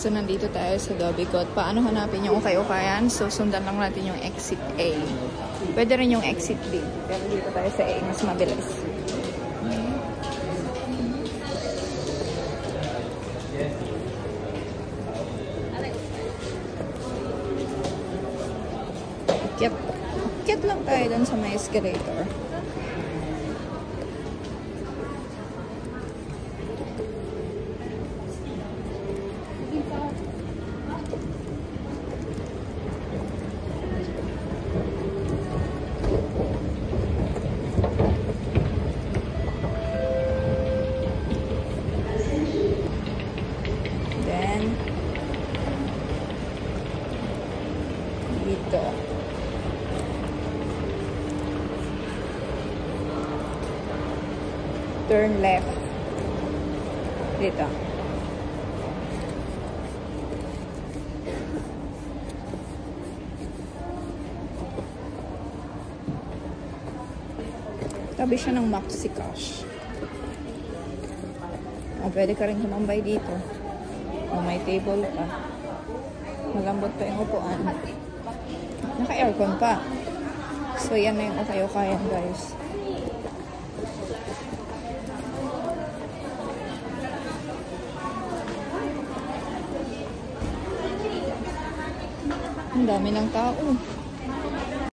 So, nandito tayo sa Dobicot. Paano hanapin yung ukay-ukayan? So, sundan lang natin yung exit A. Pwede rin yung exit B. Pero dito tayo sa A. Mas mabilis. Akyat lang tayo dun sa may escalator. Dito. Turn left. Dito. Tabi siya ng Maxi Cash. O, pwede ka rin tumambay dito. O, may table pa. Malambot pa yung upuan. Naka-aircon pa. So, yan na yung ukay-ukayan, guys. Ang dami ng tao.